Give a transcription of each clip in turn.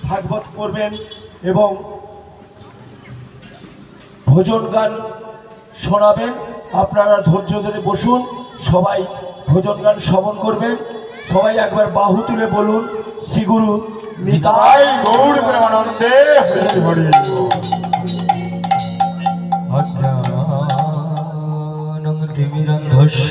ভাগবত করবেন এবং ভজন গান শোনাবেন। আপনারা ধৈর্য ধরে বসুন, সবাই ভজন গান শ্রবণ করবেন। সবাই একবার বাহু তুলে বলুন, শ্রীগুরু নিতাই গৌর প্রেমানন্দে হরি হরি। অজ্ঞানং তিমিরন্ধস্য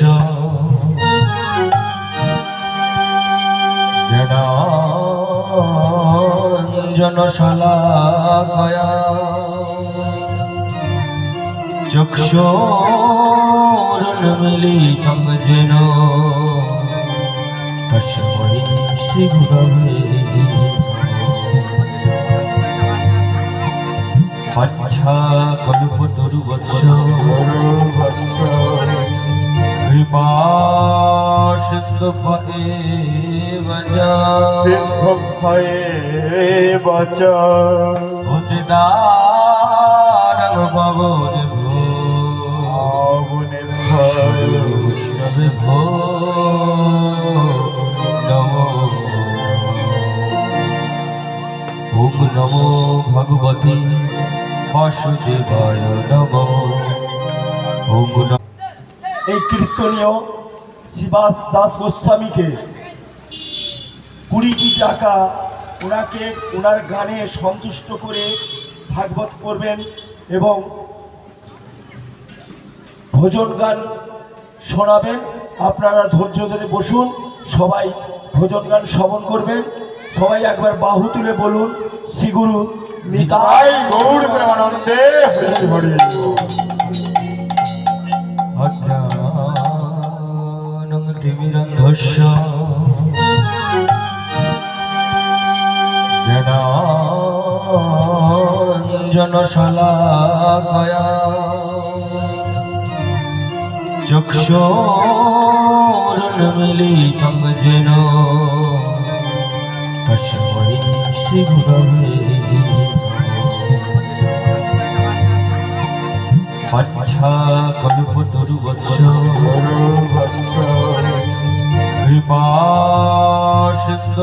জ্ঞানাঞ্জনশলাকয়া চক্ষুরুন্মীলিतं येन তস্मै শ্রীগুরবে কল্পতরুবৎস কৃপা সিদ্ধ বচ উদিতারং ভবদেভো বৈষ্ণবেভ্যো নমো। ওম নমো ভগবতে বাসুদেবায় নমো। ওম এই কীর্তনীয় শিবাস দাস গোস্বামীকে 20টি টাকা ওনাকে ওনার গানে সন্তুষ্ট করে ভাগবত করবেন এবং ভজন গান শোনাবেন। আপনারা ধৈর্য ধরে বসুন, সবাই ভজন গান শ্রবণ করবেন। সবাই একবার বাহু তুলে বলুন, শ্রীগুরু নিতাই গৌর প্রেমানন্দে হরি হরি। অজ্ঞানং তিমিরন্ধস্য জ্ঞানাঞ্জনশলাকয়া চক্ষুরুন্মীলিतं येन তস্मै শ্রীগুরবে কল্পতরুবৎস কৃপা সিদ্ধ